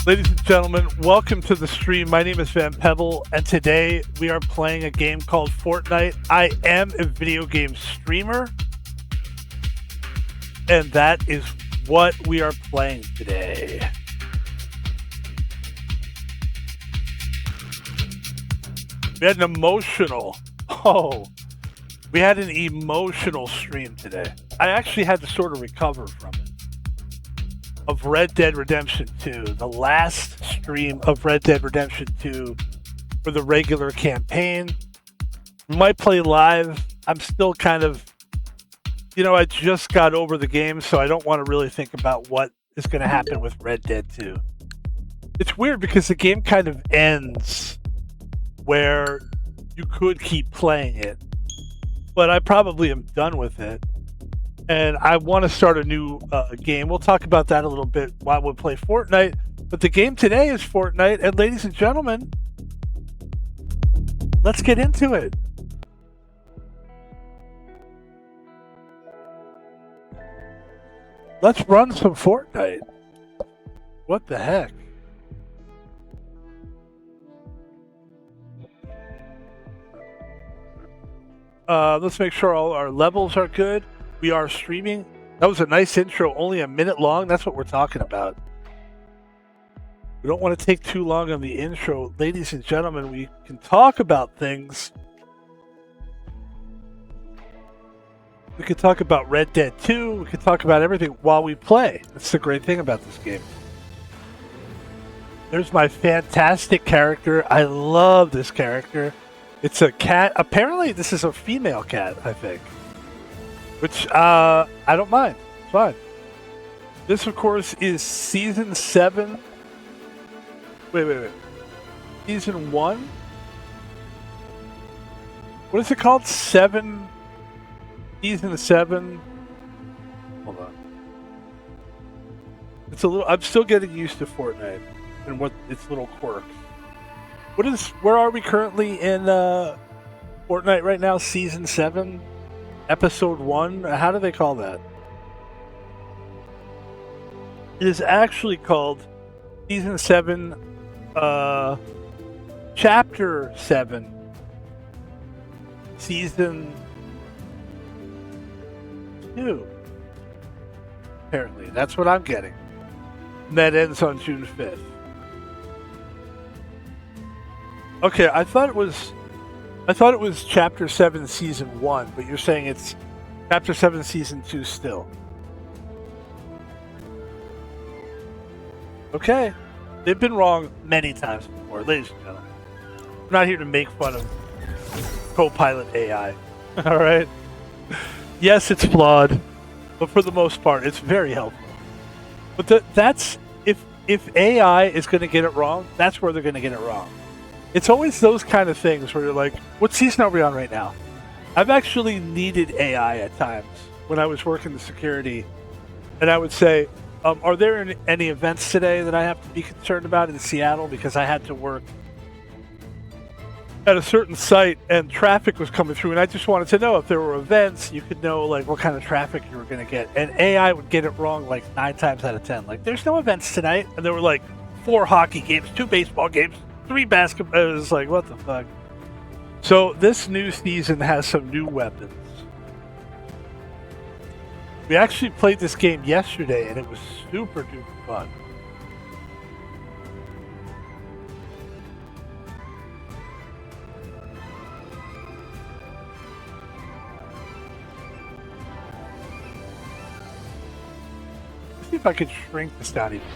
Ladies and gentlemen, welcome to the stream. My name is Pebble, and today we are playing a game called Fortnite. I am a video game streamer, and that is what we are playing today. We had an emotional stream today. I actually had to sort of recover from it. Of Red Dead Redemption 2, the last stream of Red Dead Redemption 2 for the regular campaign. We might play live. I'm still kind of, I just got over the game, so I don't want to really think about what is going to happen with Red Dead 2. It's weird because the game kind of ends where you could keep playing it, but I probably am done with it. And I want to start a new game. We'll talk about that a little bit while we play Fortnite. But the game today is Fortnite. And ladies and gentlemen, let's get into it. Let's run some Fortnite. What the heck? Let's make sure all our levels are good. We are streaming. That was a nice intro, only a minute long. That's what we're talking about. We don't want to take too long on the intro. Ladies and gentlemen, we can talk about things. We could talk about Red Dead 2. We could talk about everything while we play. That's the great thing about this game. There's my fantastic character. I love this character. It's a cat. Apparently, this is a female cat, I think. Which, I don't mind. It's fine. This, of course, is Season 7. Wait. Season 1? What is it called? Season 7? Hold on. It's a little... I'm still getting used to Fortnite and what its little quirks. Where are we currently in Fortnite right now? Season 7? Episode 1? How do they call that? It is actually called Season 7, Chapter 7, Season 2. Apparently, that's what I'm getting. And that ends on June 5th. Okay, I thought it was Chapter 7, Season 1, but you're saying it's Chapter 7, Season 2 still. Okay. They've been wrong many times before, ladies and gentlemen. I'm not here to make fun of Copilot AI. All right? Yes, it's flawed, but for the most part, it's very helpful. But that's... If AI is going to get it wrong, that's where they're going to get it wrong. It's always those kind of things where you're like, what season are we on right now? I've actually needed AI at times when I was working the security, and I would say, are there any events today that I have to be concerned about in Seattle? Because I had to work at a certain site and traffic was coming through, and I just wanted to know if there were events, you could know like what kind of traffic you were going to get. And AI would get it wrong like 9 times out of 10. Like, there's no events tonight. And there were like 4 hockey games, 2 baseball games, 3 basketball. It was like, what the fuck? So this new season has some new weapons. We actually played this game yesterday, and it was super duper fun. Let's see if I could shrink this down even.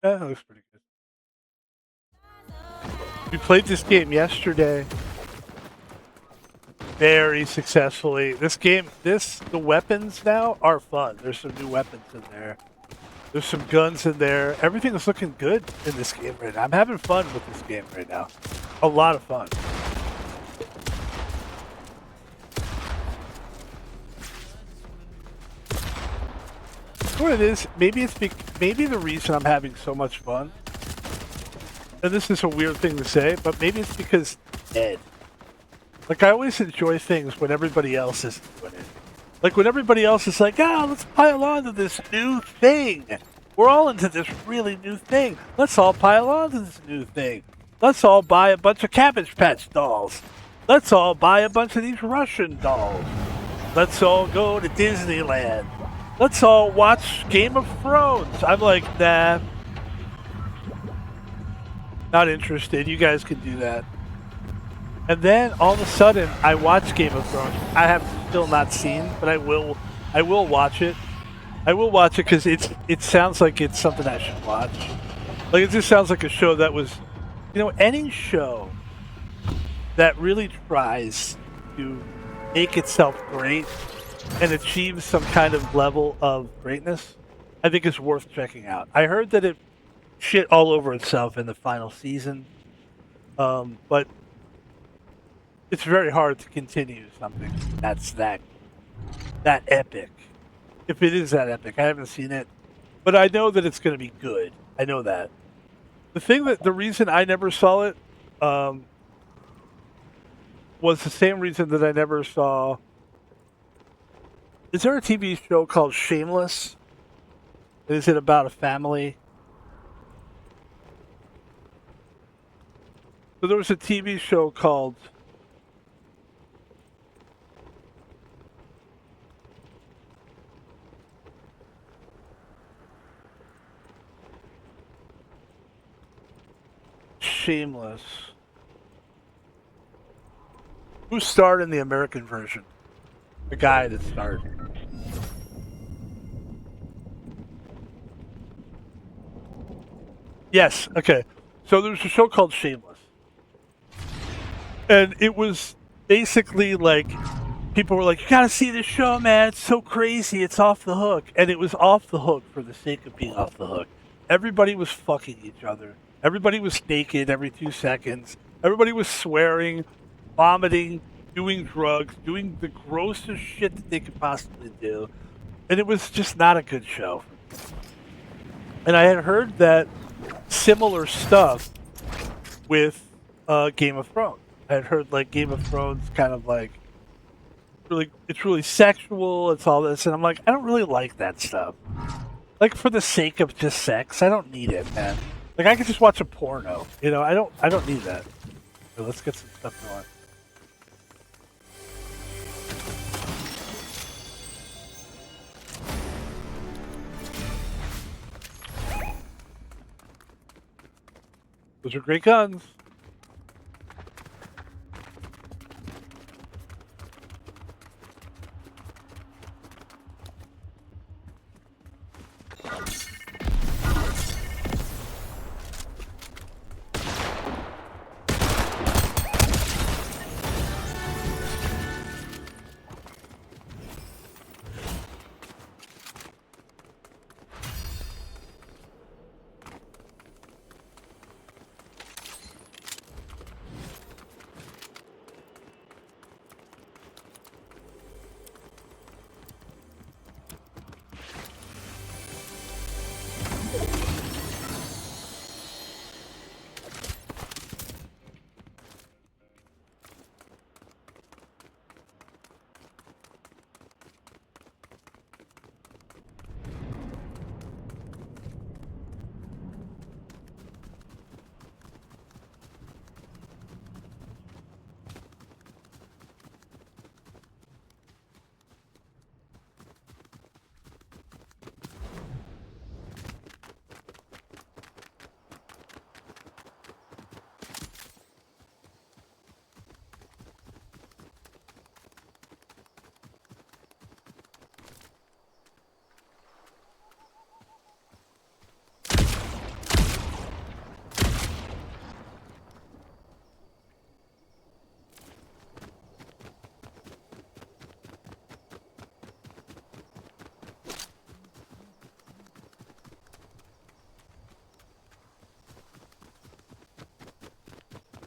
Yeah, that looks pretty good. We played this game yesterday very successfully. This game, the weapons now are fun. There's some new weapons in there. There's some guns in there. Everything is looking good in this game right now. I'm having fun with this game right now. A lot of fun. What it is, maybe it's maybe the reason I'm having so much fun, and this is a weird thing to say, but maybe it's because Ed. Like, I always enjoy things when everybody else is doing it. Like, when everybody else is like, let's pile on to this new thing. We're all into this really new thing. Let's all pile on to this new thing. Let's all buy a bunch of Cabbage Patch dolls. Let's all buy a bunch of these Russian dolls. Let's all go to Disneyland. Let's all watch Game of Thrones. I'm like, nah. Not interested. You guys can do that. And then all of a sudden, I watch Game of Thrones. I have still not seen, but I will watch it. I will watch it because it sounds like it's something I should watch. Like, it just sounds like a show that was, any show that really tries to make itself great and achieve some kind of level of greatness, I think is worth checking out. I heard that it shit all over itself in the final season, but it's very hard to continue something that's that epic. If it is that epic, I haven't seen it, but I know that it's going to be good. I know that. The reason I never saw it was the same reason that I never saw. Is there a TV show called Shameless? Is it about a family? So there was a TV show called Shameless. Who starred in the American version? The guy that starred. Yes, okay. So there's a show called Shameless. And it was basically like, people were like, you gotta see this show, man. It's so crazy. It's off the hook. And it was off the hook for the sake of being off the hook. Everybody was fucking each other. Everybody was naked every 2 seconds. Everybody was swearing, vomiting, doing drugs, doing the grossest shit that they could possibly do. And it was just not a good show. And I had heard that similar stuff with Game of Thrones. I had heard like Game of Thrones kind of like it's really sexual, it's all this, and I'm like, I don't really like that stuff. Like, for the sake of just sex, I don't need it, man. Like, I could just watch a porno. I don't need that. So let's get some stuff going. Those are great guns.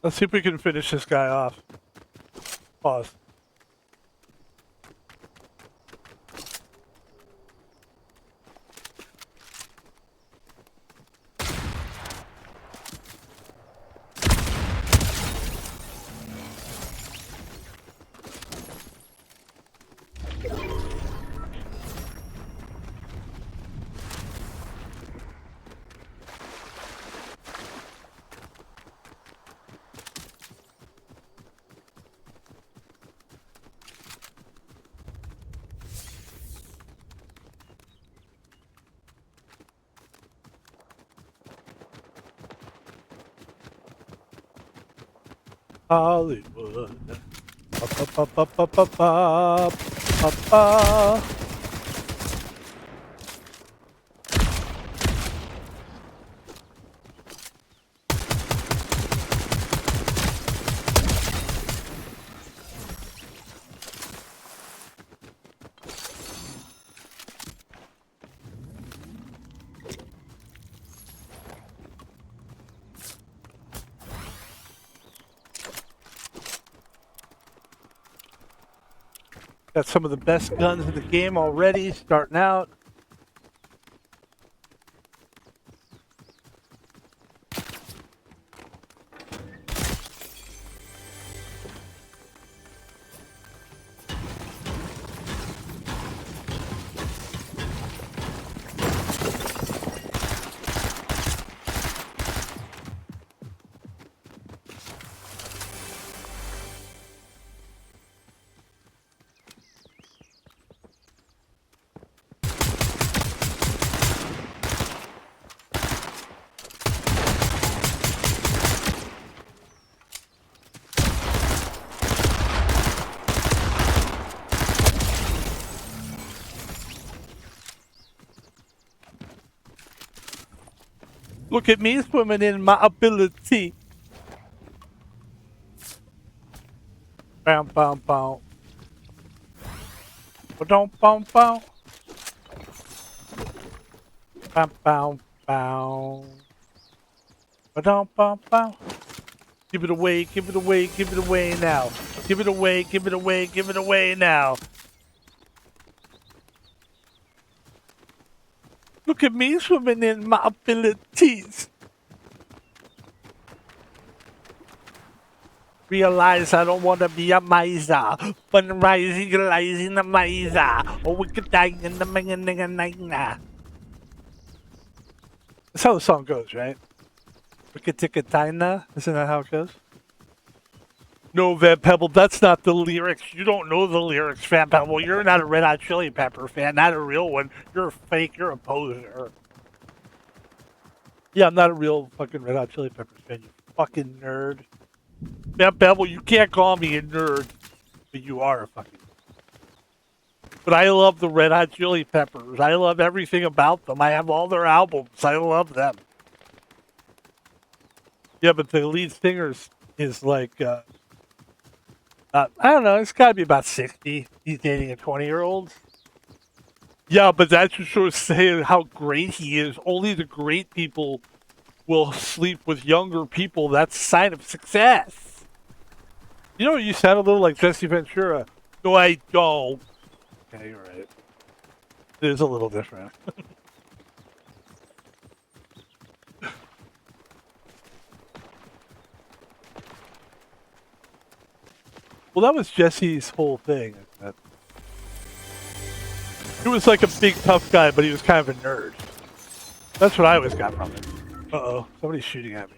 Let's see if we can finish this guy off. Pause. Hollywood. Ba-ba-ba-ba-ba-ba-ba-ba. Got some of the best guns in the game already, starting out. Look at me swimming in my ability. Bam, bam, bam. Ba-dum, bam, bam. Bam, bam, bam. Ba-dum, bam, bam. Give it away, give it away, give it away now. Give it away, give it away, give it away now. Look at me swimming in my abilities. Realize I don't want to be a miser, but rising a miser. Or we could die in the night. That's how the song goes, right? Wicca-ticka-tina? Isn't that how it goes? No, Van Pebble, that's not the lyrics. You don't know the lyrics, Van Pebble. You're not a Red Hot Chili Pepper fan, not a real one. You're a fake, you're a poser. Yeah, I'm not a real fucking Red Hot Chili Peppers fan, you fucking nerd. Van Pebble, you can't call me a nerd, but you are a fucking nerd. But I love the Red Hot Chili Peppers. I love everything about them. I have all their albums. I love them. Yeah, but the lead singer is like, I don't know, it's gotta be about 60. He's dating a 20-year-old. Yeah, but that's just sort of saying how great he is. Only the great people will sleep with younger people. That's a sign of success. You know, you sound a little like Jesse Ventura. No, I don't. Okay, you're right. It is a little different. Well, that was Jesse's whole thing. He was like a big tough guy, but he was kind of a nerd. That's what I always got from it. Uh-oh, somebody's shooting at me.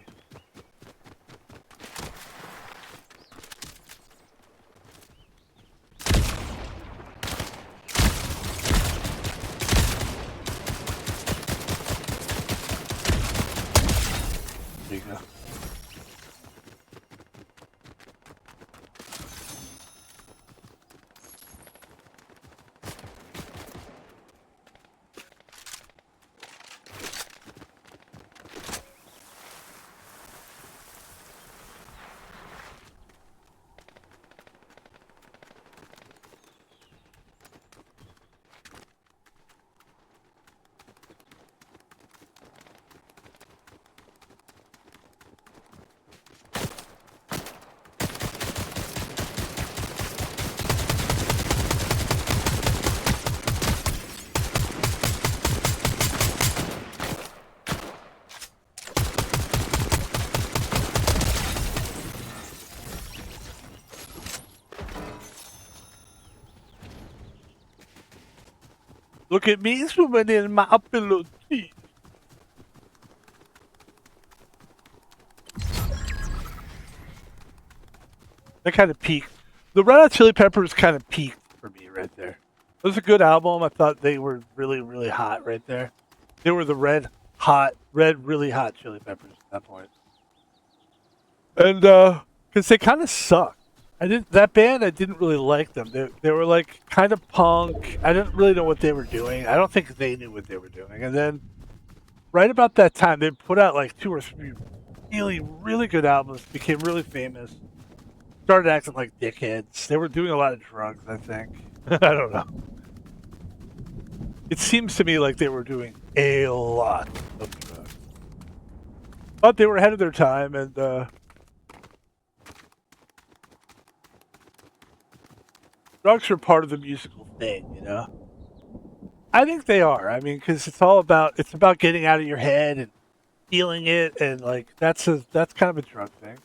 There you go. Look at me swimming in my ability. That kind of peaked. The Red Hot Chili Peppers kind of peaked for me right there. It was a good album. I thought they were really, really hot right there. They were the really hot Chili Peppers at that point. And Because they kind of suck. That band. I didn't really like them. They were like kind of punk. I didn't really know what they were doing. I don't think they knew what they were doing. And then right about that time, they put out like 2 or 3 really, really good albums. Became really famous. Started acting like dickheads. They were doing a lot of drugs. I think. I don't know. It seems to me like they were doing a lot of drugs, but they were ahead of their time, and drugs are part of the musical thing, you know. I think they are. I mean, because it's about getting out of your head and feeling it, and like that's kind of a drug thing.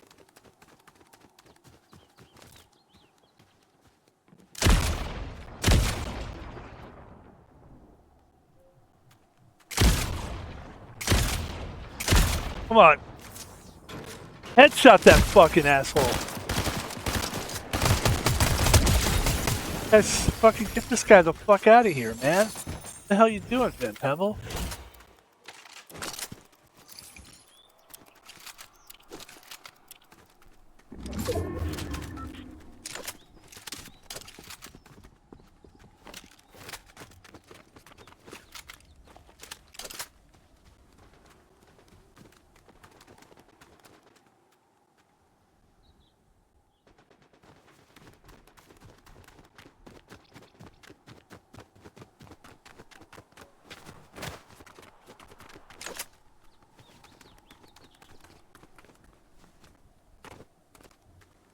Come on, headshot that fucking asshole. Let's fucking get this guy the fuck out of here, man. What the hell you doing, Pebble?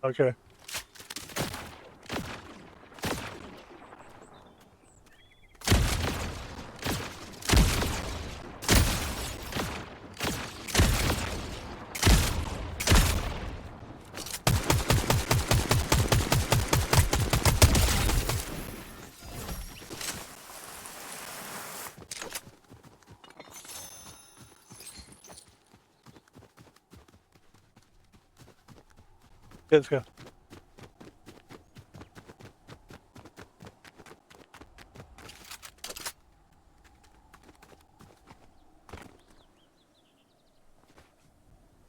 Okay. Let's go.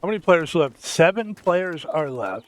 How many players left? 7 players are left.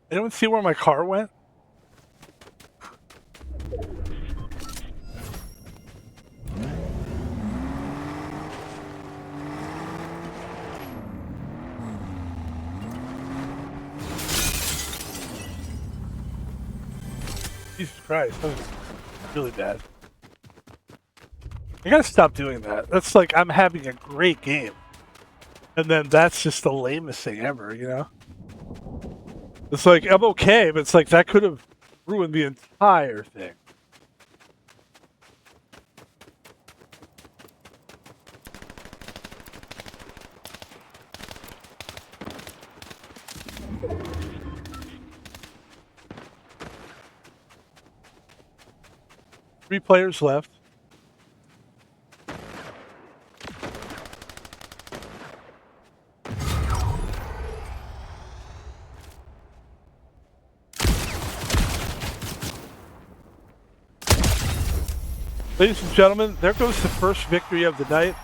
Anyone see where my car went? Jesus Christ, that was really bad. I gotta stop doing that. That's like I'm having a great game. And then that's just the lamest thing ever, you know? It's like, I'm okay, but it's like that could have ruined the entire thing. Three players left. Ladies and gentlemen, there goes the first victory of the night.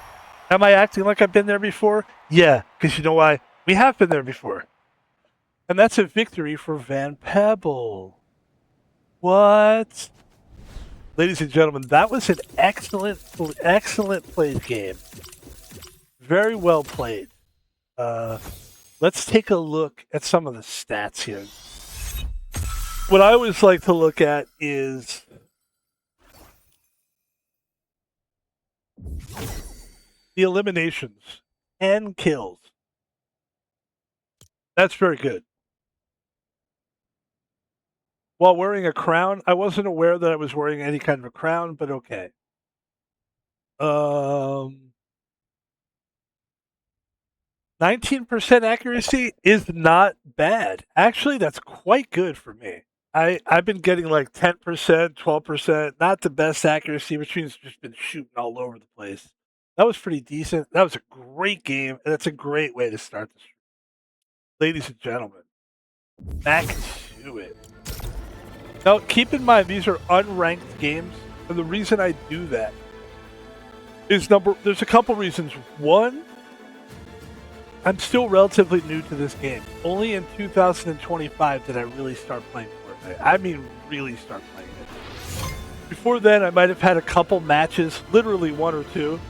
Am I acting like I've been there before? Yeah, because you know why? We have been there before. And that's a victory for Van Pebble. What? Ladies and gentlemen, that was an excellent played game. Very well played. Let's take a look at some of the stats here. What I always like to look at is the eliminations. 10 kills. That's very good. While wearing a crown, I wasn't aware that I was wearing any kind of a crown, but okay. 19% accuracy is not bad. Actually, that's quite good for me. I've been getting like 10%, 12%, not the best accuracy, which means just been shooting all over the place. That was pretty decent. That was a great game, and that's a great way to start the stream. Ladies and gentlemen, back to it. Now, keep in mind, these are unranked games, and the reason I do that is there's a couple reasons. One, I'm still relatively new to this game. Only in 2025 did I really start playing Fortnite. I mean, really start playing it. Before then, I might have had a couple matches, literally one or two.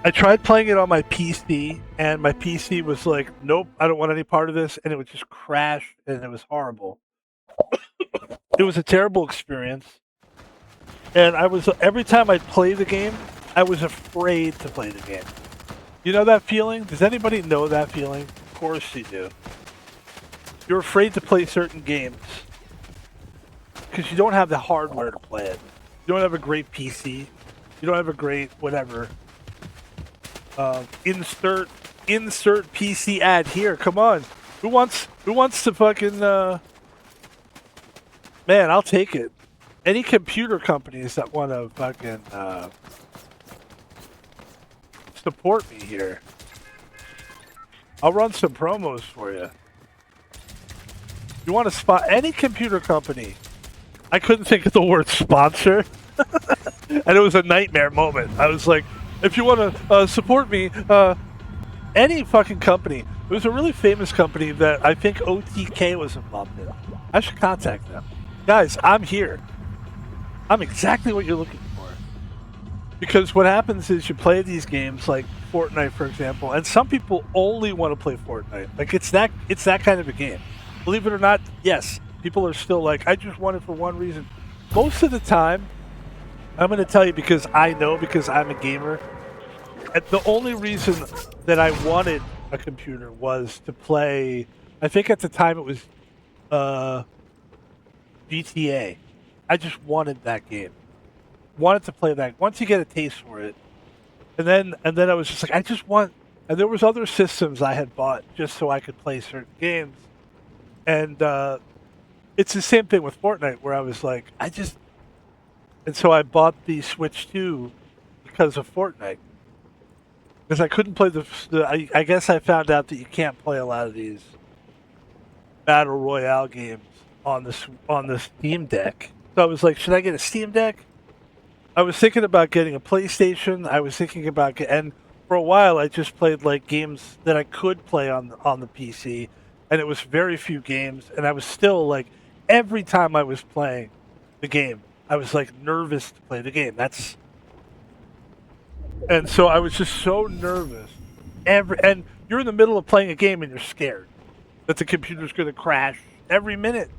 I tried playing it on my PC, and my PC was like, nope, I don't want any part of this, and it would just crash, and it was horrible. It was a terrible experience. And every time I'd play the game, I was afraid to play the game. You know that feeling? Does anybody know that feeling? Of course you do. You're afraid to play certain games because you don't have the hardware to play it. You don't have a great PC. You don't have a great whatever. Insert PC ad here. Come on. Who wants to fucking man, I'll take it. Any computer companies that want to fucking support me here, I'll run some promos for you. You want to spot any computer company? I couldn't think of the word sponsor, and it was a nightmare moment. I was like, if you want to support me, any fucking company. It was a really famous company that I think OTK was involved in. I should contact them. Guys, I'm here. I'm exactly what you're looking for. Because what happens is you play these games like Fortnite, for example, and some people only want to play Fortnite. Like it's that kind of a game. Believe it or not, yes, people are still like, I just want it for one reason. Most of the time, I'm going to tell you because I know, because I'm a gamer. The only reason that I wanted a computer was to play, I think at the time it was GTA. I just wanted that game. Wanted to play that. Once you get a taste for it, and then I was just like, I just want. And there was other systems I had bought just so I could play certain games, and it's the same thing with Fortnite, where I was like, and so I bought the Switch 2 because of Fortnite, because I couldn't play I guess I found out that you can't play a lot of these battle royale games on the Steam Deck. So I was like, should I get a Steam Deck? I was thinking about getting a PlayStation. I was thinking about and for a while I just played like games that I could play on the PC, and it was very few games. And I was still like, every time I was playing the game, I was like nervous to play the game. And so I was just so nervous. And you're in the middle of playing a game and you're scared that the computer's going to crash every minute.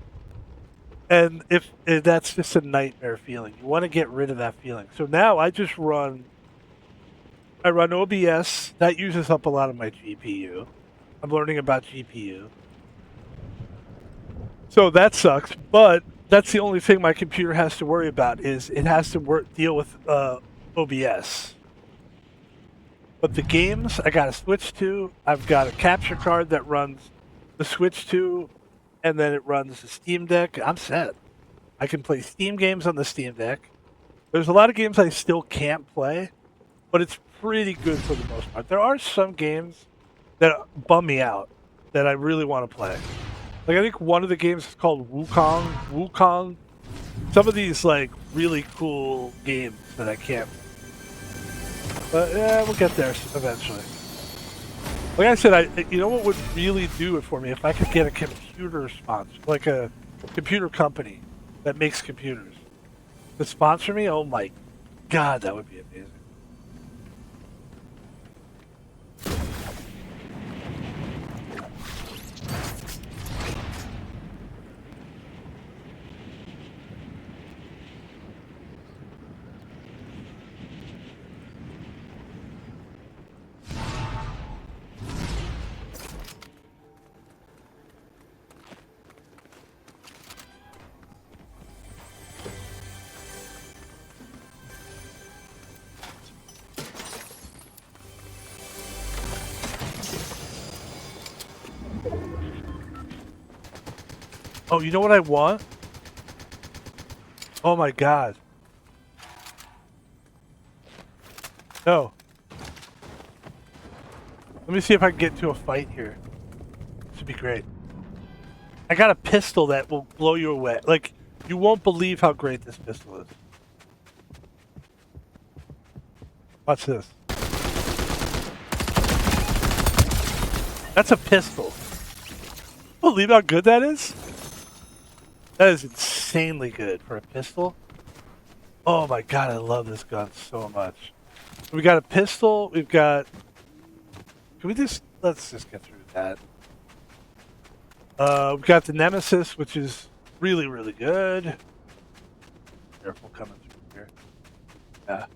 And if that's just a nightmare feeling, you want to get rid of that feeling. So now I run OBS. That uses up a lot of my GPU. I'm learning about GPU. So that sucks, but that's the only thing my computer has to worry about is it has to deal with OBS. But the games I got to switch to, I've got a capture card that runs the Switch 2, and then it runs the Steam Deck. I'm set. I can play Steam games on the Steam Deck. There's a lot of games I still can't play, but it's pretty good for the most part. There are some games that bum me out that I really want to play. Like I think one of the games is called Wukong. Some of these like really cool games that I can't. But yeah, we'll get there eventually. Like I said, you know what would really do it for me if I could get a computer sponsor, like a computer company that makes computers to sponsor me. Oh my god, that would be amazing. Oh, you know what I want? Oh my god. No. Let me see if I can get to a fight here. This would be great. I got a pistol that will blow you away. Like, you won't believe how great this pistol is. Watch this. That's a pistol. Believe how good that is? That is insanely good for a pistol. Oh my god, I love this gun so much. We got a pistol, we've got... Can we just... Let's just get through that. We've got the Nemesis, which is really, really good. Careful coming through here. Yeah.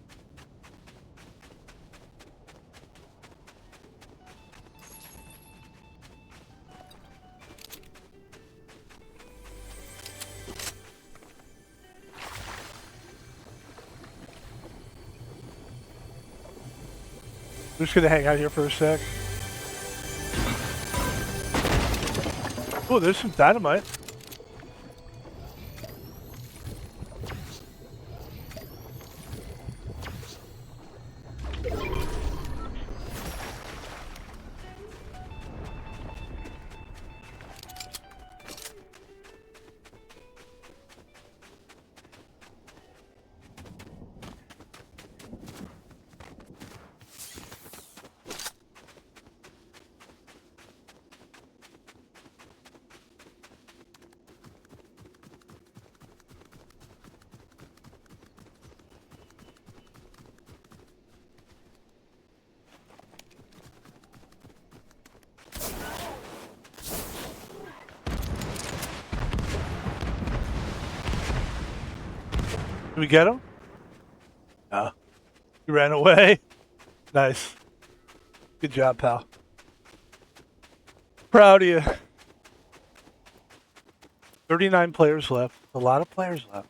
I'm just gonna hang out here for a sec. Oh, there's some dynamite. Did we get him? No. He ran away. Nice. Good job, pal. Proud of you. 39 players left. A lot of players left.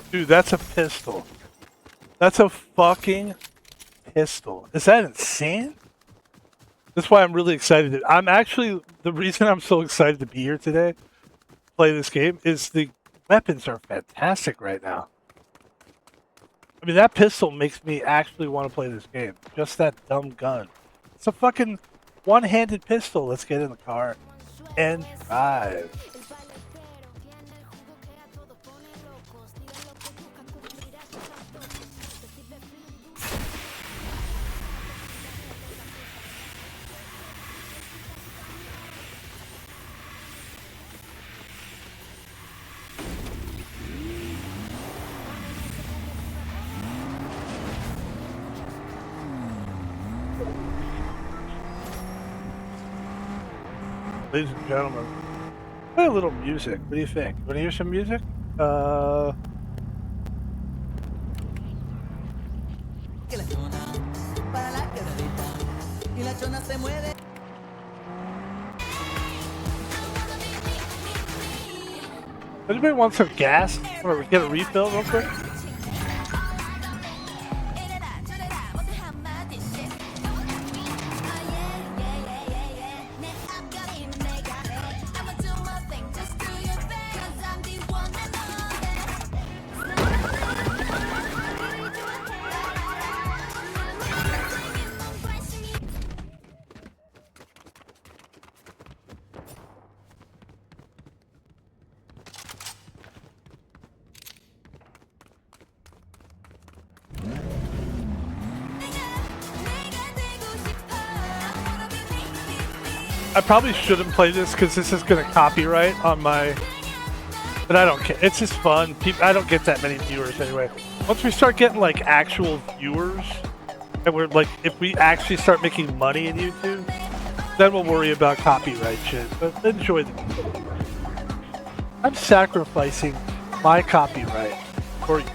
Dude, that's a pistol. That's a fucking pistol. Is that insane? That's why I'm really excited. I'm actually, the reason I'm so excited to be here today, play this game, is the weapons are fantastic right now. I mean, that pistol makes me actually want to play this game. Just that dumb gun. It's a fucking one-handed pistol. Let's get in the car. and drive. Ladies and gentlemen, play a little music. What do you think? Want to hear some music? Anybody want some gas? Want to get a refill real quick? I probably shouldn't play this because this is going to copyright on my... But I don't care. It's just fun. I don't get that many viewers anyway. Once we start getting like actual viewers, and we're like, if we actually start making money in YouTube, then we'll worry about copyright shit. But enjoy the music. I'm sacrificing my copyright for you.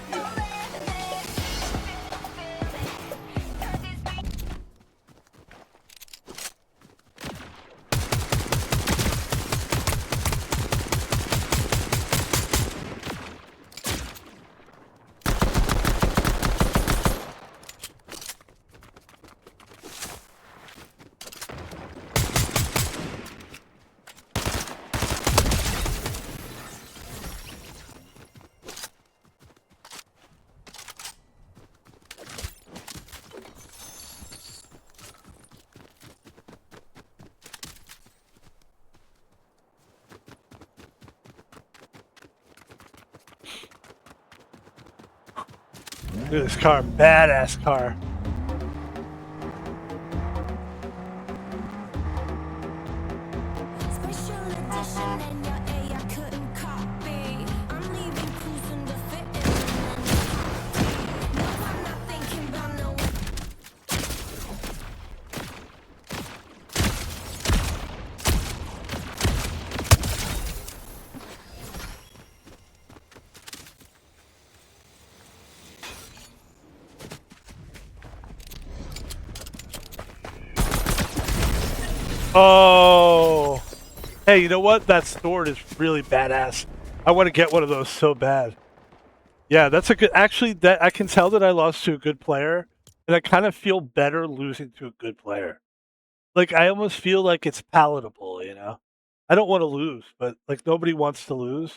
Look at this car, badass car. Oh, hey, you know what? That sword is really badass. I want to get one of those so bad. Yeah, that's a good. Actually, that I can tell that I lost to a good player, and I kind of feel better losing to a good player. Like I almost feel like it's palatable, you know. I don't want to lose, but like nobody wants to lose.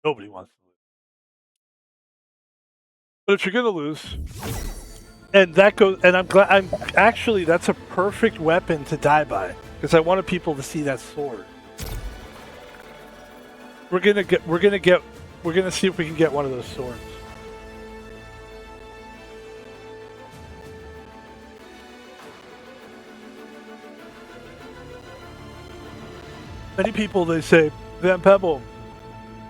Nobody wants to lose. But if you're gonna lose, and that goes, and I'm glad. I'm actually that's a perfect weapon to die by because I wanted people to see that sword. We're gonna see if we can get one of those swords. Many people they say, Van Pebble,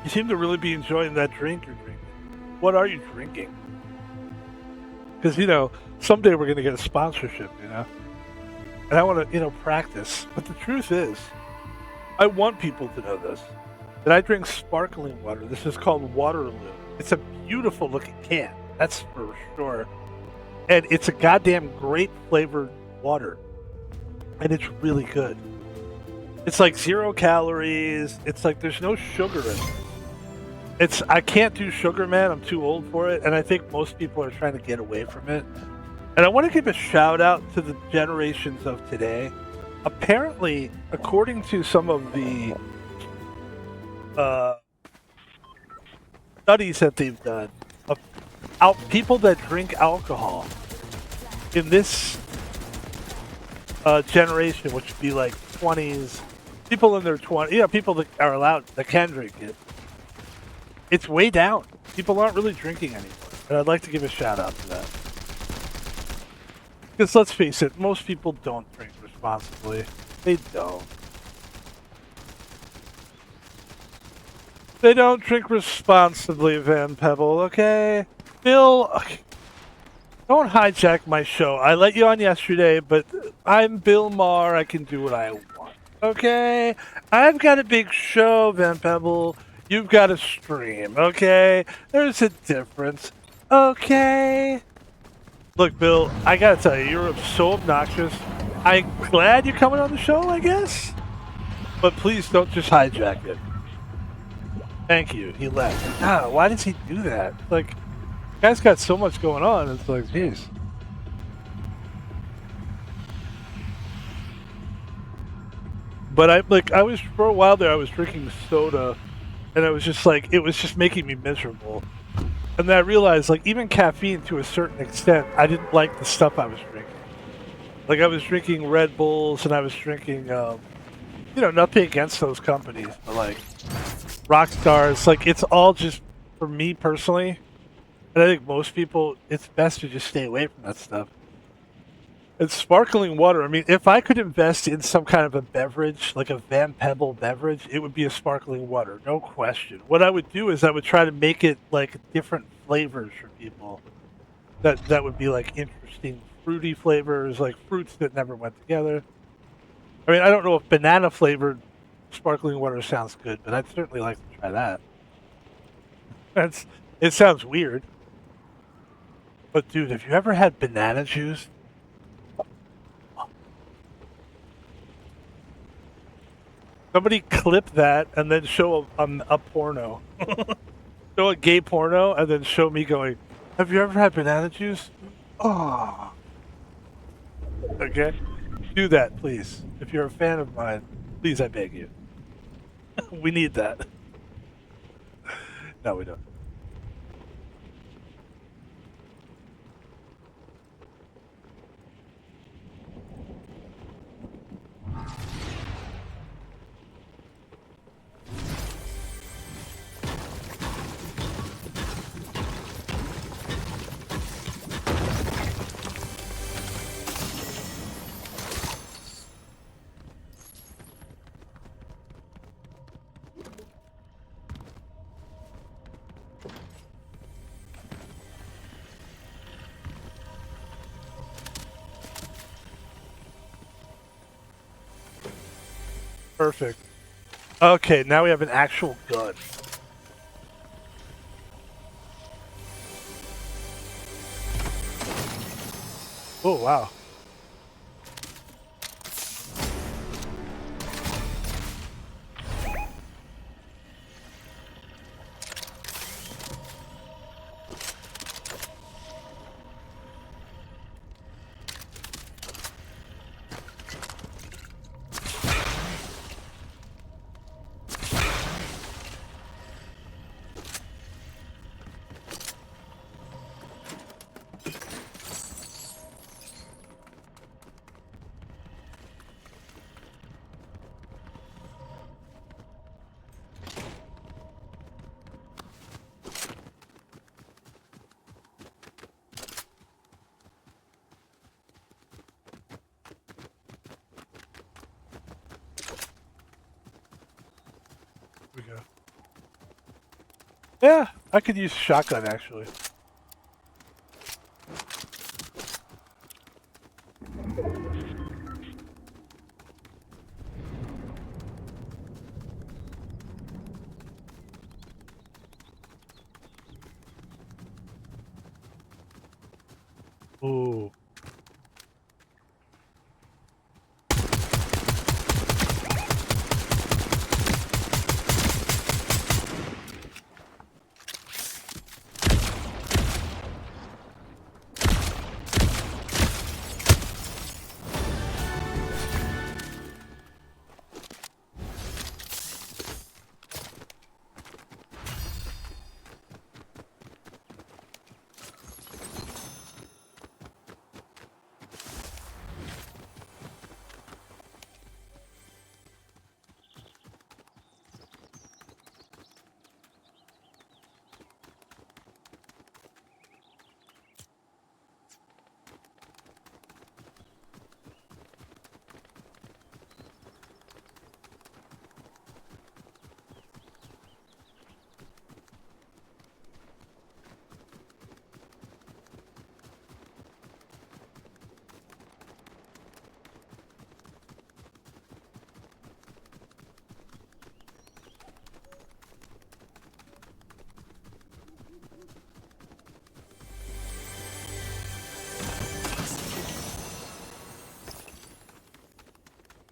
you seem to really be enjoying that drink you're drinking. What are you drinking? Because, you know, someday we're going to get a sponsorship, you know? And I want to, you know, practice. But the truth is, I want people to know this. That I drink sparkling water. This is called Waterloo. It's a beautiful looking can. That's for sure. And it's a goddamn great flavored water. And it's really good. It's like 0 calories. It's like there's no sugar in it. I can't do sugar, man. I'm too old for it. And I think most people are trying to get away from it. And I want to give a shout out to the generations of today. Apparently, according to some of the studies that they've done, people that drink alcohol in this generation, which would be like 20s People in their 20s, you know, people that are allowed, that can drink it. It's way down. People aren't really drinking anymore. And I'd like to give a shout out to that. Because let's face it, most people don't drink responsibly. They don't. They don't drink responsibly, Van Pebble, okay? Bill, okay. Don't hijack my show. I let you on yesterday, but I'm Bill Maher. I can do what I want. Okay? I've got a big show, Van Pebble. You've got a stream, okay? There's a difference. Okay? Look, Bill, I gotta tell you, you're so obnoxious. I'm glad you're coming on the show, I guess? But please don't just hijack it. Thank you. He left. God, why does he do that? Like, guy's got so much going on. It's like, jeez. But I was for a while there. I was drinking soda, and I was just like, it was just making me miserable. And then I realized, like, even caffeine to a certain extent, I didn't like the stuff I was drinking. Like, I was drinking Red Bulls, and I was drinking, you know, nothing against those companies, but like Rockstars. Like, it's all just for me personally. And I think most people, it's best to just stay away from that stuff. And sparkling water, I mean, if I could invest in some kind of a beverage, like a Van Pebble beverage, it would be a sparkling water, no question. What I would do is I would try to make it like different flavors for people. That would be like interesting fruity flavors, like fruits that never went together. I mean, I don't know if banana flavored sparkling water sounds good, but I'd certainly like to try that. It sounds weird. But dude, have you ever had banana juice? Somebody clip that and then show a porno. Show a gay porno and then show me going, have you ever had banana juice? Oh. Okay? Do that, please. If you're a fan of mine, please, I beg you. We need that. No, we don't. Perfect. Okay, now we have an actual gun. Oh, wow. We go. Yeah, I could use shotgun actually. Ooh.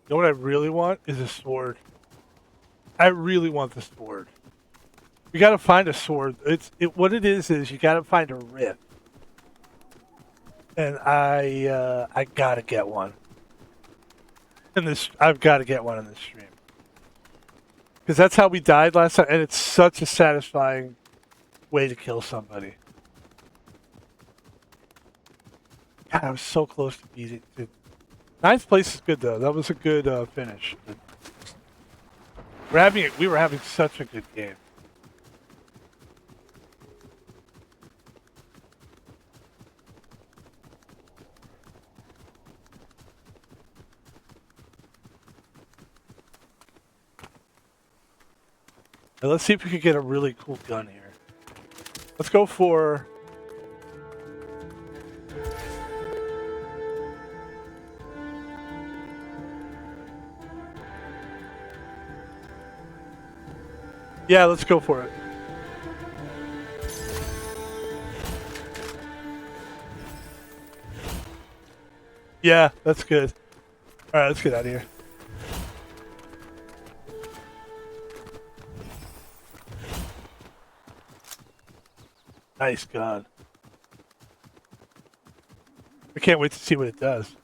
You know what I really want is a sword. I really want the sword. We gotta find a sword. What it is you gotta find a rift, and I gotta get one. I've got to get one in this stream because that's how we died last time, and it's such a satisfying way to kill somebody. God, I was so close to beating it. Ninth place is good though. That was a good finish. We were having such a good game. Now, let's see if we can get a really cool gun here. Let's go for... Yeah, let's go for it. Yeah, that's good. Alright, let's get out of here. Nice gun. I can't wait to see what it does.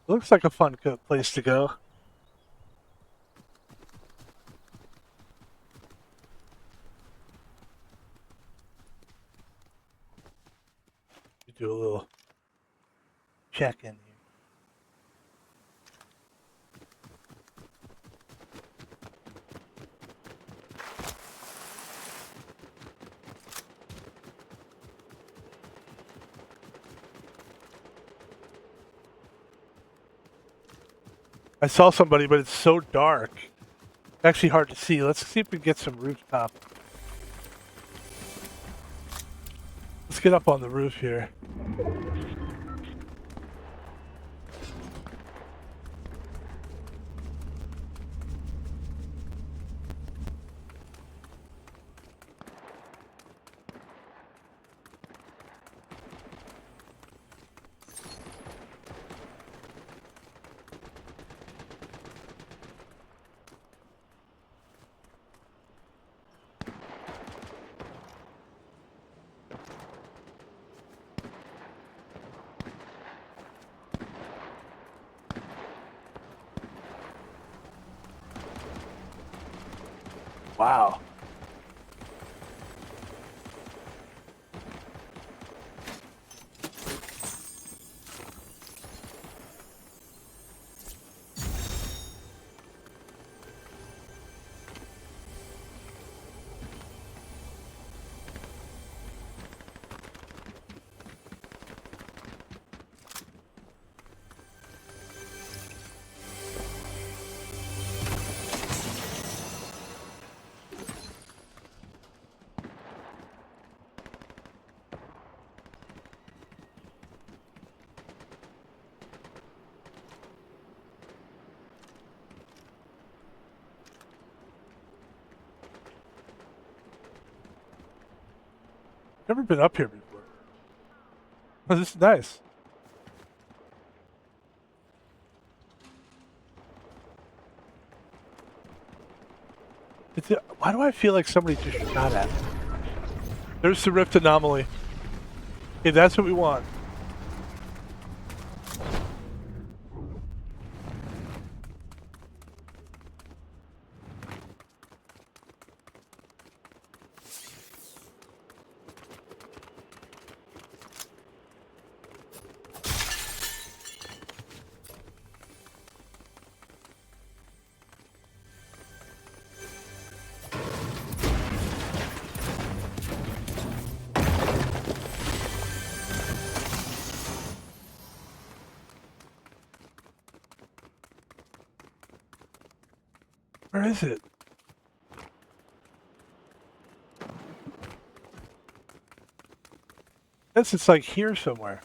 Looks like a fun place to go. You do a little check-in here. I saw somebody, but it's so dark. It's actually hard to see. Let's see if we can get some rooftop. Let's get up on the roof here. Wow. Never been up here before. Oh, this is nice. Why do I feel like somebody just shot at me? There's the rift anomaly. Okay, that's what we want. Where is it? Guess it's like here somewhere.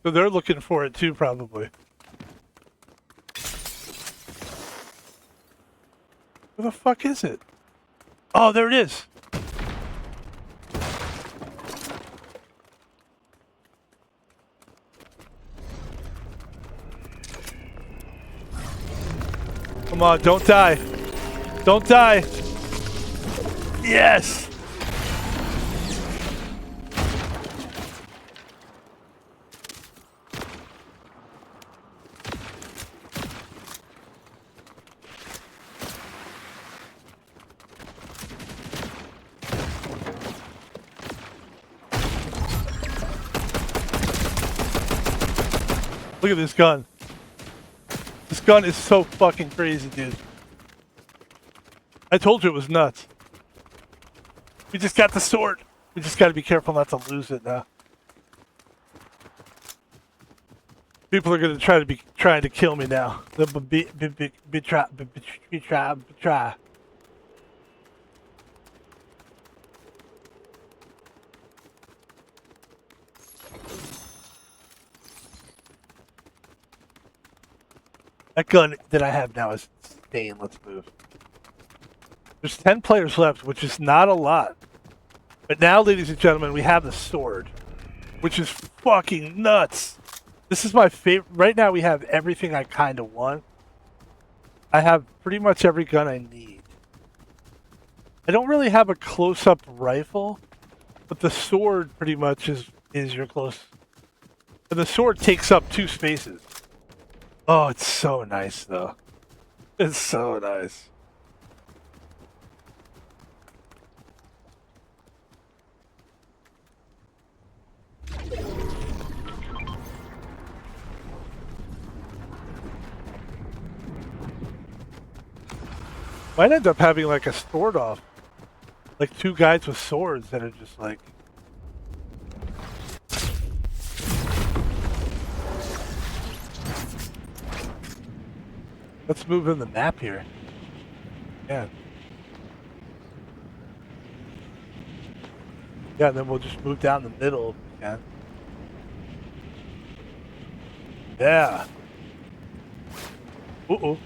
So they're looking for it too, probably. Where the fuck is it? Oh, there it is. Come on, don't die. Don't die. Yes. Look at this gun. This gun is so fucking crazy, dude. I told you it was nuts. We just got the sword. We just got to be careful not to lose it now. People are going to trying to kill me now. They'll try. That gun that I have now is insane. Let's move. There's 10 players left, which is not a lot. But now, ladies and gentlemen, we have the sword, which is fucking nuts. This is my favorite. Right now, we have everything I kind of want. I have pretty much every gun I need. I don't really have a close-up rifle, but the sword pretty much is your close. And the sword takes up 2 spaces. Oh, it's so nice, though. It's so nice. Might end up having like a sword off. Like 2 guys with swords that are just like... Let's move in the map here. Yeah. Yeah, and then we'll just move down the middle again. Yeah. Uh-oh.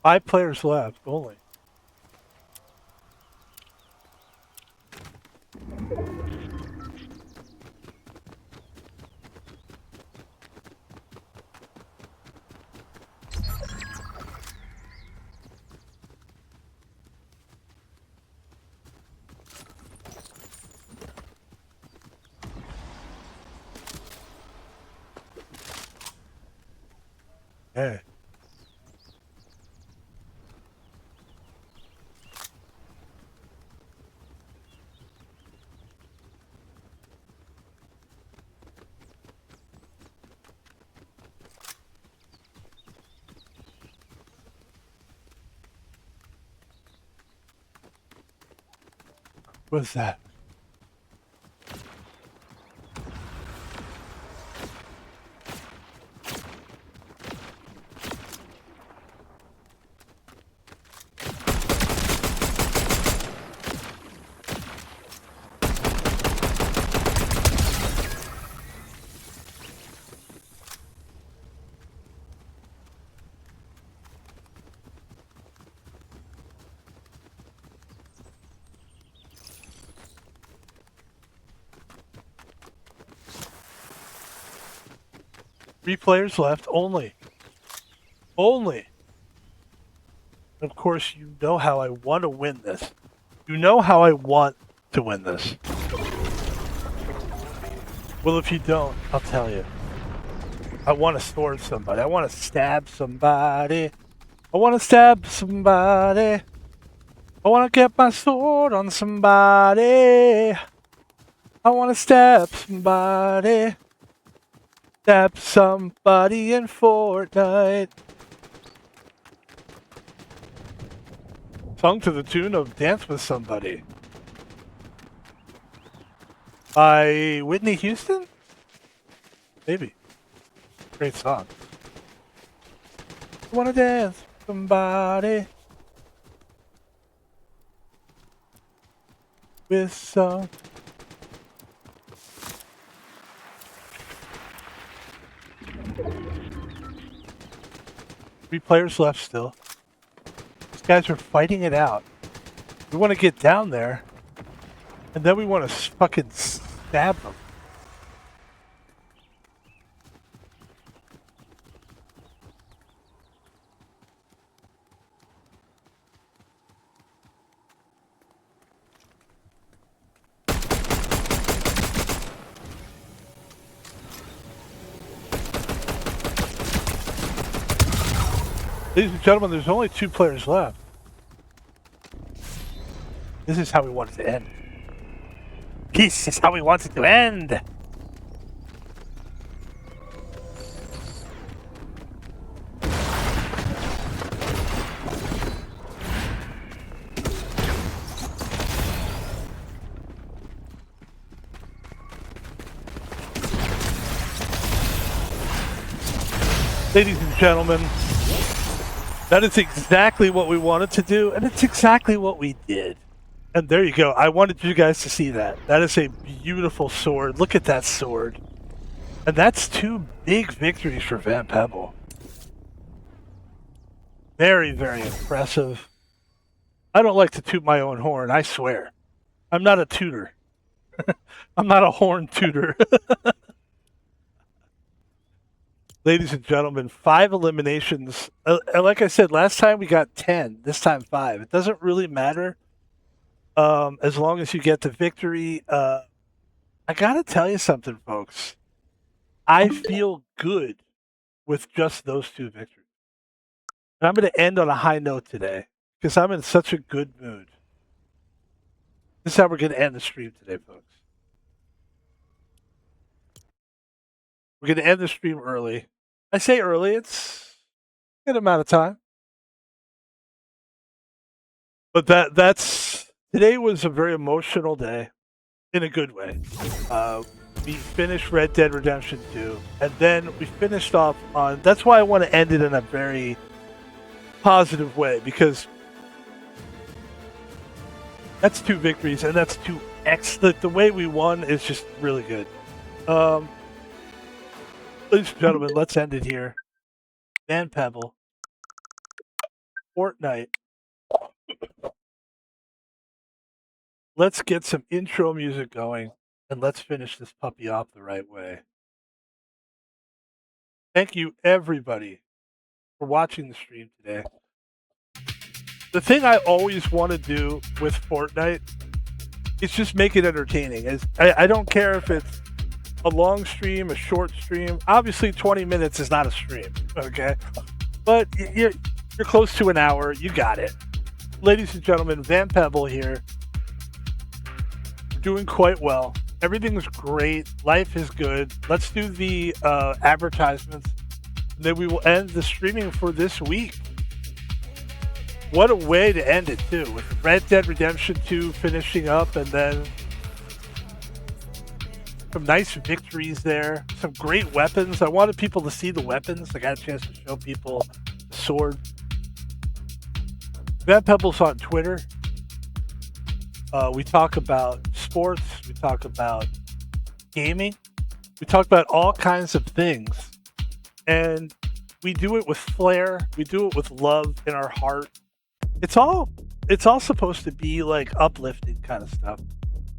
Five players left, only. Hey. What's that? 3 players left only. Only. And of course, you know how I want to win this. You know how I want to win this. Well, if you don't, I'll tell you. I want to sword somebody. I want to stab somebody. I want to stab somebody. I want to get my sword on somebody. I want to stab somebody. Stab somebody in Fortnite. Sung to the tune of Dance with Somebody by Whitney Houston? Maybe. Great song. I want to dance with somebody. With some. Three players left still. These guys are fighting it out. We want to get down there, and then we want to fucking stab them. Ladies and gentlemen, there's only 2 players left. This is how we want it to end. This is how we want it to end! Ladies and gentlemen, that is exactly what we wanted to do, and it's exactly what we did. And there you go. I wanted you guys to see that. That is a beautiful sword. Look at that sword. And that's 2 big victories for Van Pebble. Very, very impressive. I don't like to toot my own horn, I swear. I'm not a tutor. I'm not a horn tutor. Ladies and gentlemen, 5 eliminations. Like I said, last time we got 10. This time 5. It doesn't really matter as long as you get the victory. I got to tell you something, folks. I feel good with just those 2 victories. And I'm going to end on a high note today because I'm in such a good mood. This is how we're going to end the stream today, folks. We're going to end the stream early. I say early, it's a good amount of time. But that's today was a very emotional day in a good way. We finished Red Dead Redemption 2, and then we finished off on, that's why I want to end it in a very positive way, because that's 2 victories, and that's 2 excellent. The way we won is just really good. Ladies and gentlemen, let's end it here. Van Pebble. Fortnite. Let's get some intro music going, and let's finish this puppy off the right way. Thank you, everybody, for watching the stream today. The thing I always want to do with Fortnite is just make it entertaining. I don't care if it's a long stream, a short stream. Obviously, 20 minutes is not a stream, okay? But you're close to an hour. You got it. Ladies and gentlemen, Van Pebble here. Doing quite well. Everything's great. Life is good. Let's do the advertisements. And then we will end the streaming for this week. What a way to end it, too, with Red Dead Redemption 2 finishing up, and then some nice victories there. Some great weapons. I wanted people to see the weapons. I got a chance to show people the sword. Van Pebble's on Twitter. We talk about sports. We talk about gaming. We talk about all kinds of things. And we do it with flair. We do it with love in our heart. It's all supposed to be like uplifting kind of stuff.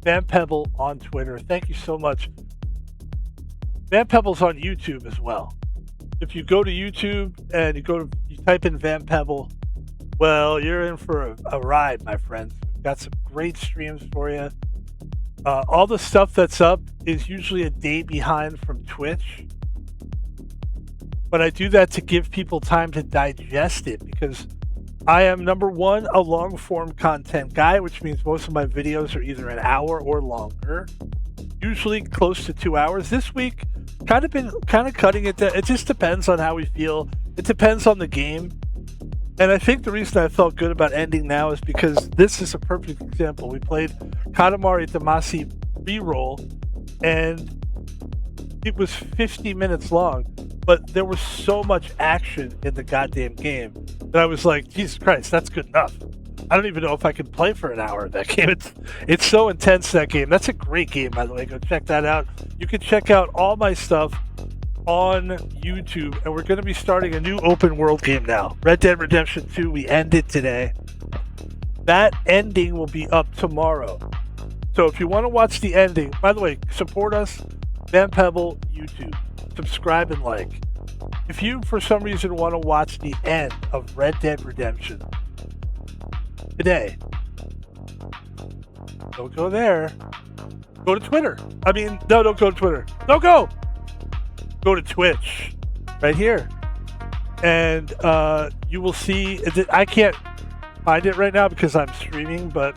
Van Pebble on Twitter. Thank you so much. Van Pebble's on YouTube as well. if you go to YouTube and you type in Van Pebble, well, you're in for a ride, my friends. We've got some great streams for you. All the stuff that's up is usually a day behind from Twitch, but I do that to give people time to digest it, because I am, number one, a long form content guy, which means most of my videos are either an hour or longer, usually close to 2 hours. This week, kind of cutting it down. It just depends on how we feel. It depends on the game. And I think the reason I felt good about ending now is because this is a perfect example. We played Katamari Damacy reroll, and it was 50 minutes long, but there was so much action in the goddamn game that I was like, Jesus Christ, that's good enough. I don't even know if I can play for an hour of that game. It's so intense, that game. That's a great game, by the way. Go check that out. You can check out all my stuff on YouTube, and we're going to be starting a new open world game now. Red Dead Redemption 2, we ended today. That ending will be up tomorrow. So if you want to watch the ending, by the way, support us, Van Pebble YouTube. Subscribe and like. If you, for some reason, want to watch the end of Red Dead Redemption today, don't go there. Go to Twitter. No, don't go to Twitter. Don't go! Go to Twitch right here, and you will see. I can't find it right now because I'm streaming, but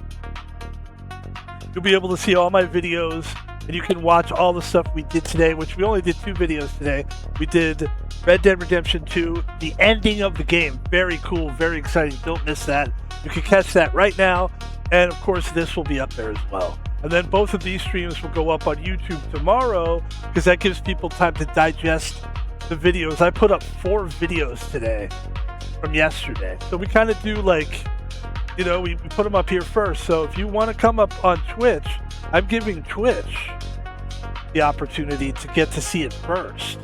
you'll be able to see all my videos, and you can watch all the stuff we did today, which we only did 2 videos today. We did Red Dead Redemption 2, the ending of the game. Very cool, very exciting. Don't miss that. You can catch that right now, and of course this will be up there as well. And then both of these streams will go up on YouTube tomorrow, because that gives people time to digest the videos. I put up 4 videos today from yesterday. So we kind of do we put them up here first. So if you want to come up on Twitch, I'm giving Twitch the opportunity to get to see it first.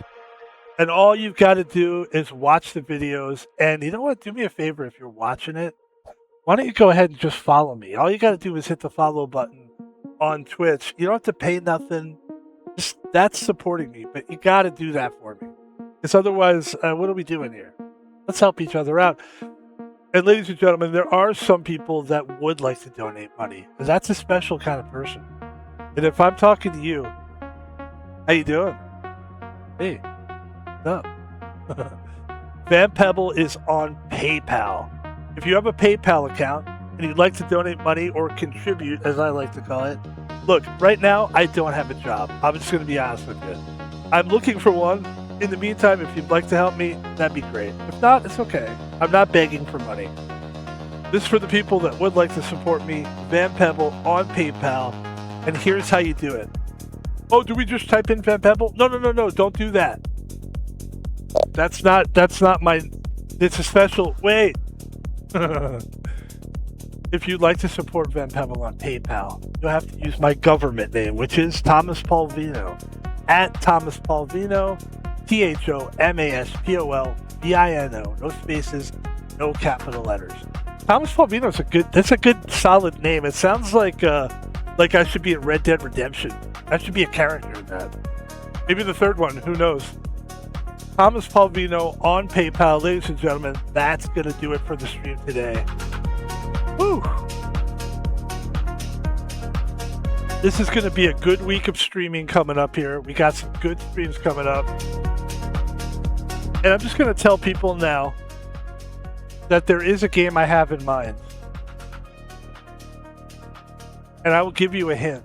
And all you've got to do is watch the videos. And you know what? Do me a favor if you're watching it. Why don't you go ahead and just follow me? All you got to do is hit the follow button on Twitch. You don't have to pay nothing. That's supporting me, but you got to do that for me, because otherwise, what are we doing here? Let's help each other out. And ladies and gentlemen, there are some people that would like to donate money, because that's a special kind of person. And if I'm talking to you, how you doing? Hey, what's up? Van Pebble is on PayPal. If you have a PayPal account and you'd like to donate money or contribute, as I like to call it, look, right now, I don't have a job. I'm just going to be honest with you. I'm looking for one. In the meantime, if you'd like to help me, that'd be great. If not, it's okay. I'm not begging for money. This is for the people that would like to support me, Van Pebble on PayPal, and here's how you do it. Oh, do we just type in Van Pebble? No, don't do that. That's not my, it's a special, wait. If you'd like to support Van Pebble on PayPal, you'll have to use my government name, which is Thomas Paul Vino, at Thomas Paul Vino, ThomasPaulVino, no spaces, no capital letters. Thomas Paul Vino is that's a good solid name. It sounds like I should be in Red Dead Redemption. I should be a character in that. Maybe the third one, who knows? Thomas Paul Vino on PayPal. Ladies and gentlemen, that's going to do it for the stream today. Woo! This is going to be a good week of streaming coming up here. We got some good streams coming up. And I'm just going to tell people now that there is a game I have in mind. And I will give you a hint.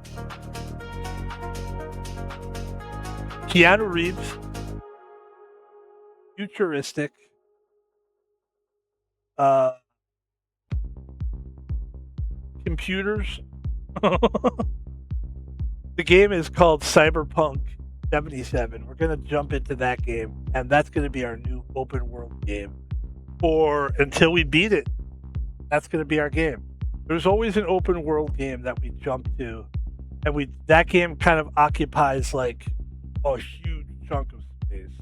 Keanu Reeves, futuristic, computers. The game is called Cyberpunk 77. We're going to jump into that game, and that's going to be our new open world game until we beat it. That's going to be our game. There's always an open world game that we jump to, and that game kind of occupies like a huge chunk of space.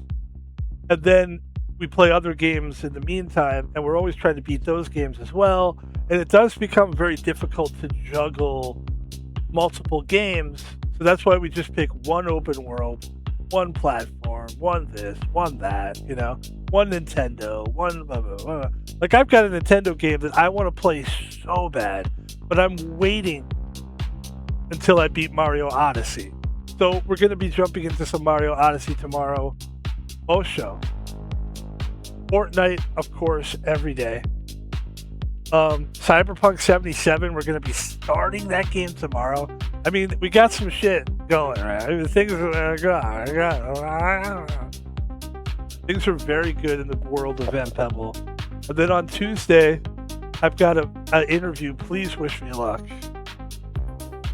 And then we play other games in the meantime, and we're always trying to beat those games as well. And it does become very difficult to juggle multiple games. So that's why we just pick one open world one platform, one this, one that, you know, one Nintendo, one blah, blah, blah. Like, I've got a Nintendo game that I want to play so bad, but I'm waiting until I beat Mario Odyssey. So we're going to be jumping into some Mario Odyssey tomorrow. Show. Fortnite, of course, every day. Cyberpunk 77, we're going to be starting that game tomorrow. I mean, we got some shit going, right? I mean, things are very good in the world of Pebble. And then on Tuesday, I've got an interview. Please wish me luck.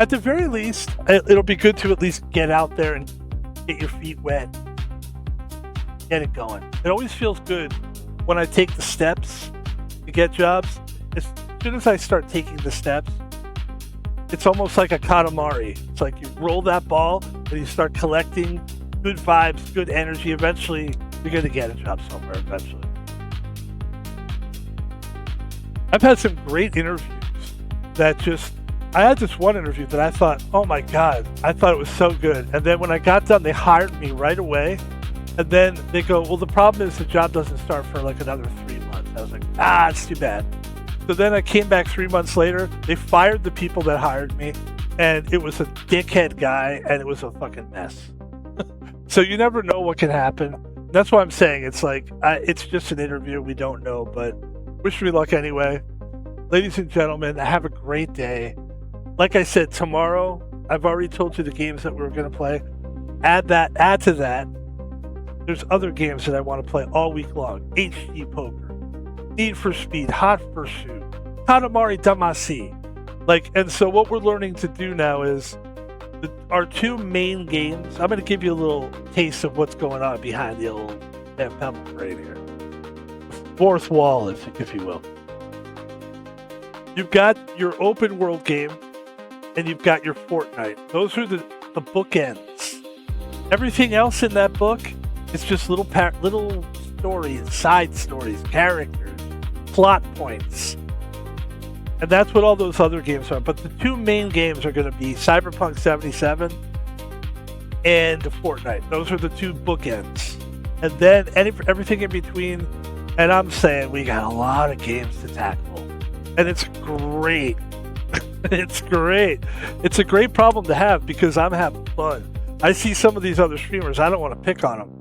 At the very least, it'll be good to at least get out there and get your feet wet. Get it going. It always feels good when I take the steps to get jobs. As soon as I start taking the steps, it's almost like a Katamari. It's like you roll that ball and you start collecting good vibes, good energy. Eventually, you're going to get a job somewhere eventually. I've had some great interviews that I had this one interview that I thought, oh my God, I thought it was so good. And then when I got done, they hired me right away. And then they go, well, the problem is the job doesn't start for like another 3 months. I was like, it's too bad. So then I came back 3 months later. They fired the people that hired me. And it was a dickhead guy. And it was a fucking mess. So you never know what can happen. That's why I'm saying it's like, it's just an interview. We don't know. But wish me luck anyway. Ladies and gentlemen, have a great day. Like I said, tomorrow, I've already told you the games that we're going to play. Add to that. There's other games that I want to play all week long. HD Poker, Need for Speed, Hot Pursuit, Katamari Damacy. And so what we're learning to do now is our two main games. I'm going to give you a little taste of what's going on behind the old Pebble right here. Fourth wall, if you will. You've got your open world game, and you've got your Fortnite. Those are the bookends. Everything else in that book, it's just little stories, side stories, characters, plot points. And that's what all those other games are. But the two main games are going to be Cyberpunk 77 and Fortnite. Those are the two bookends. And then everything in between. And I'm saying we got a lot of games to tackle. And it's great. It's great. It's a great problem to have because I'm having fun. I see some of these other streamers, I don't want to pick on them.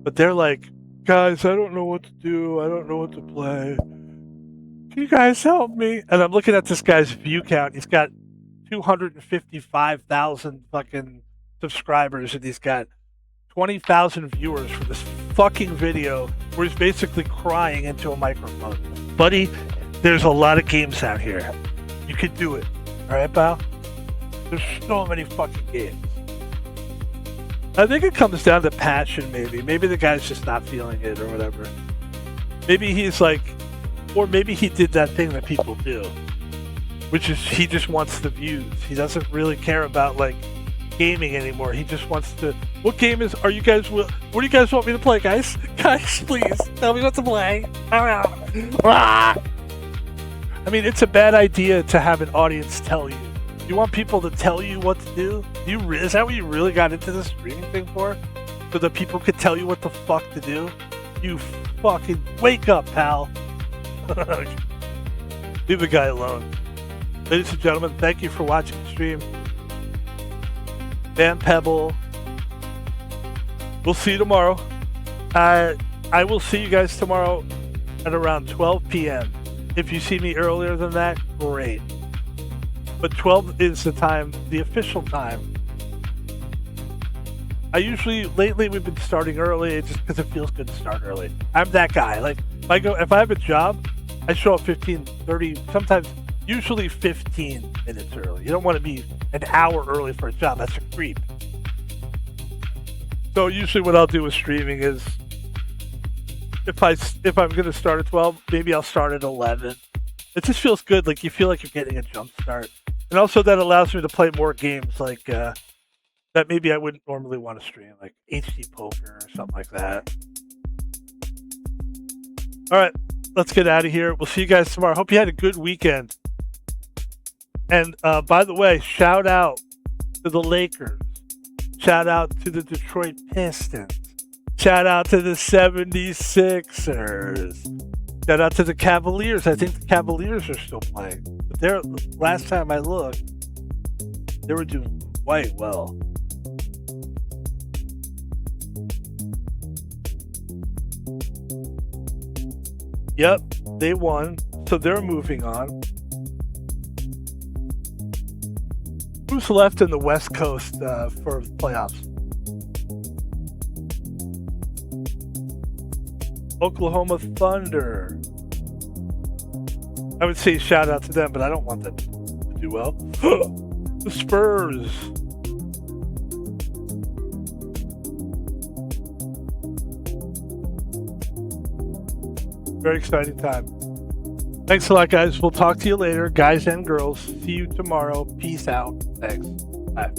But they're like, guys, I don't know what to do. I don't know what to play. Can you guys help me? And I'm looking at this guy's view count. He's got 255,000 fucking subscribers, and he's got 20,000 viewers for this fucking video where he's basically crying into a microphone. Buddy, there's a lot of games out here. You could do it. All right, pal? There's so many fucking games. I think it comes down to passion, maybe. Maybe the guy's just not feeling it or whatever. Maybe he's like, or maybe he did that thing that people do, which is he just wants the views. He doesn't really care about gaming anymore. He just wants to. What game are you guys? What do you guys want me to play, guys? Guys, please tell me what to play. I mean, it's a bad idea to have an audience tell you. You want people to tell you what to do? Is that what you really got into the streaming thing for? So that people could tell you what the fuck to do? You fucking wake up, pal. Leave the guy alone. Ladies and gentlemen, thank you for watching the stream. Dan Pebble. We'll see you tomorrow. I will see you guys tomorrow at around 12 p.m. If you see me earlier than that, great. But 12 is the time, the official time. Lately we've been starting early just because it feels good to start early. I'm that guy. If I have a job, I show up 15, 30, sometimes, usually 15 minutes early. You don't want to be an hour early for a job. That's a creep. So usually what I'll do with streaming is, if I'm going to start at 12, maybe I'll start at 11. It just feels good. You feel like you're getting a jump start. And also that allows me to play more games that maybe I wouldn't normally want to stream, like HD Poker or something like that. All right, let's get out of here. We'll see you guys tomorrow. Hope you had a good weekend. And by the way, shout out to the Lakers. Shout out to the Detroit Pistons. Shout out to the 76ers. Shout out to the Cavaliers. I think the Cavaliers are still playing. But last time I looked, they were doing quite well. Yep, they won. So they're moving on. Who's left in the West Coast for the playoffs? Oklahoma Thunder. I would say shout out to them, but I don't want them to do well. The Spurs. Very exciting time. Thanks a lot, guys. We'll talk to you later, guys and girls. See you tomorrow. Peace out. Thanks. Bye.